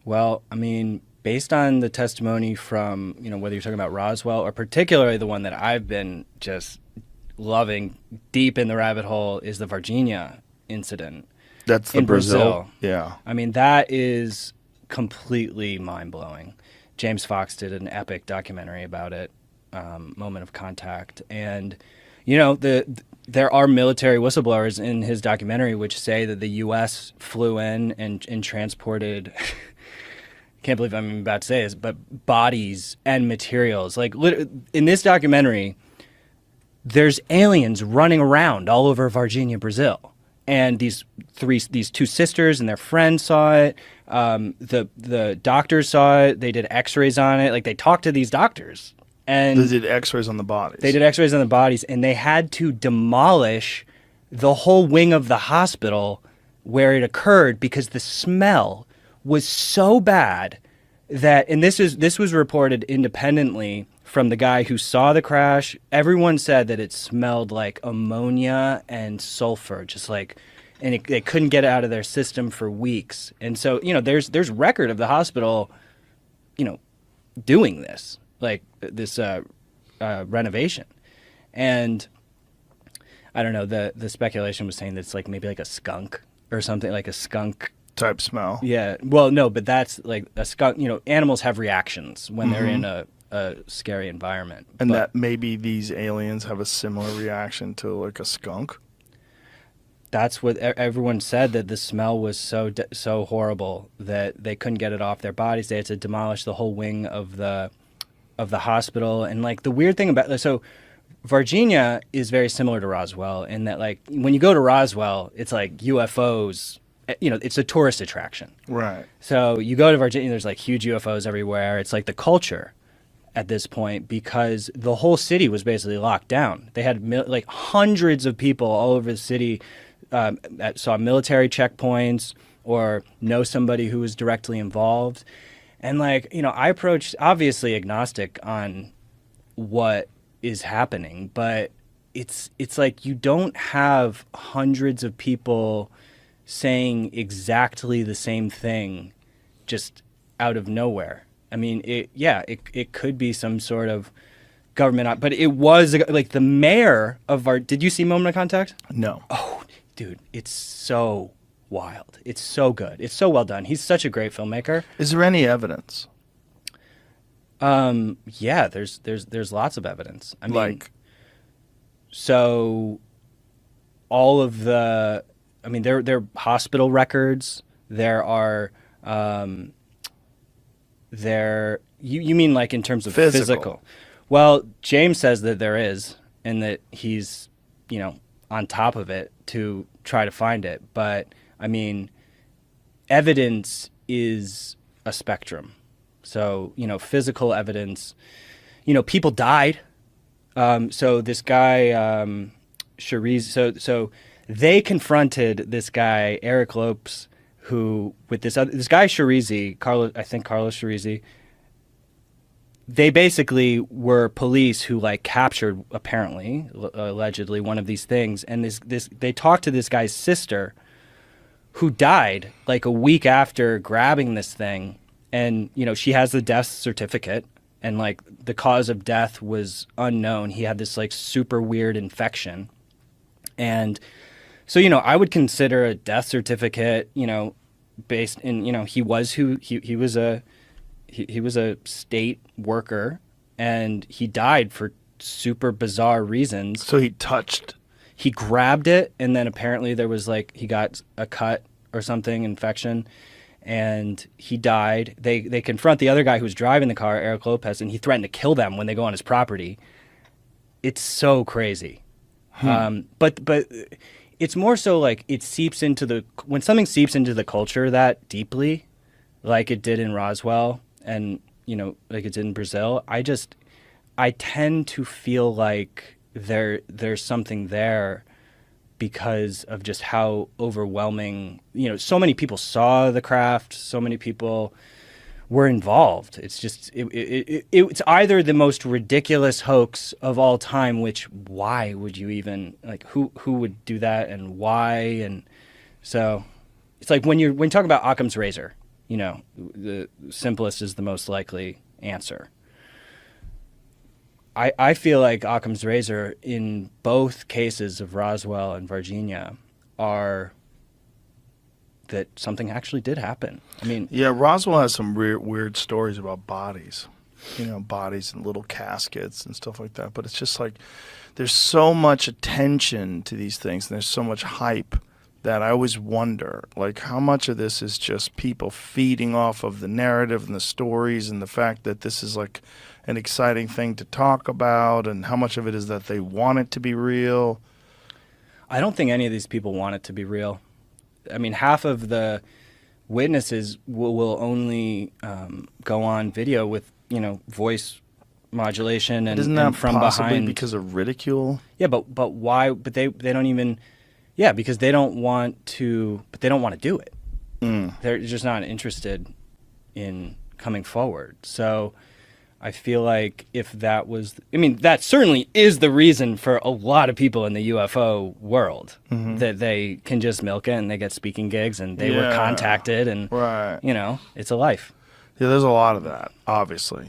Well, I mean, based on the testimony from, whether you're talking about Roswell or particularly the one that I've been just loving deep in the rabbit hole is the Varginha incident That's the in Brazil. Brazil. Yeah. I mean, that is completely mind blowing. James Fox did an epic documentary about it, Moment of Contact, and there are military whistleblowers in his documentary which say that the U.S. flew in and transported. Can't believe I'm about to say this, but bodies and materials. Like in this documentary, there's aliens running around all over Varginha, Brazil, and these two sisters and their friends saw it. The doctors saw it. They did X-rays on it. Like they talked to these doctors, They and did X-rays on the they bodies. did X-rays on the bodies, and they had to demolish the whole wing of the hospital where it occurred because the smell was so bad that, and this was reported independently from the guy who saw the crash. Everyone said that it smelled like ammonia and sulfur, just like, and they couldn't get it out of their system for weeks. And so, there's record of the hospital, you know, doing this, like this renovation, and I don't know. The speculation was saying that it's like maybe like a skunk or something, like a skunk. Type smell. Yeah. Well, no, but that's like a skunk. Animals have reactions when they're in a scary environment. And But that maybe these aliens have a similar reaction to like a skunk. that's what everyone said, that the smell was so horrible that they couldn't get it off their bodies. They had to demolish the whole wing of the hospital. And like the weird thing about, so Varginha is very similar to Roswell in that, like, when you go to Roswell, it's like UFOs. It's a tourist attraction. Right. So you go to Virginia, there's like huge UFOs everywhere. It's like the culture at this point because the whole city was basically locked down. They had like hundreds of people all over the city that saw military checkpoints or know somebody who was directly involved. And like, I approached obviously agnostic on what is happening, but it's like you don't have hundreds of people saying exactly the same thing just out of nowhere. I mean, it could be some sort of government, but it was like the mayor of our. Did you see Moment of Contact? No. Oh, dude, it's so wild. It's so good. It's so well done. He's such a great filmmaker. Is there any evidence? Yeah, there's lots of evidence. I mean, Like, so all of the, I mean, there are hospital records. There are, you mean like in terms of physical. physical? Well, James says that there is, and that he's, on top of it to try to find it. But I mean, evidence is a spectrum. So, physical evidence, people died. So this guy, Cherise, so they confronted this guy, Eric Lopes, who, with this guy, Cherise, Carlos Cherise, they basically were police who like captured, apparently, allegedly, one of these things. And they talked to this guy's sister who died like a week after grabbing this thing. And, she has the death certificate, and like the cause of death was unknown. He had this like super weird infection. And so, I would consider a death certificate, based in, he was a state worker, and he died for super bizarre reasons. So he touched. He grabbed it, and then apparently there was like, he got a cut or something, infection, and he died. They confront the other guy who was driving the car, Eric Lopez, and he threatened to kill them when they go on his property. It's so crazy. But it's more so like it seeps into when something seeps into the culture that deeply, like it did in Roswell and, like it did in Brazil, I tend to feel like there's something there because of just how overwhelming, so many people saw the craft, so many people were involved. It's just, it's either the most ridiculous hoax of all time, which why would you even, like, who would do that and why? And so it's like when you talk about Occam's razor, you know, the simplest is the most likely answer. I feel like Occam's razor in both cases of Roswell and Varginha are that something actually did happen. I mean, Yeah, Roswell has some weird stories about bodies, bodies in little caskets and stuff like that. But it's just like there's so much attention to these things and there's so much hype that I always wonder, like, how much of this is just people feeding off of the narrative and the stories and the fact that this is like an exciting thing to talk about, and how much of it is that they want it to be real. I don't think any of these people want it to be real. I mean, half of the witnesses will only go on video with, voice modulation and, Isn't that and from possibly behind. because of ridicule? Yeah, but why? But they don't even. Yeah, because they don't want to. But they don't want to do it. They're just not interested in coming forward. So I feel like if that was, I mean, that certainly is the reason for a lot of people in the UFO world, that they can just milk it and they get speaking gigs and they were contacted and, Right. it's a life. Yeah, there's a lot of that, obviously.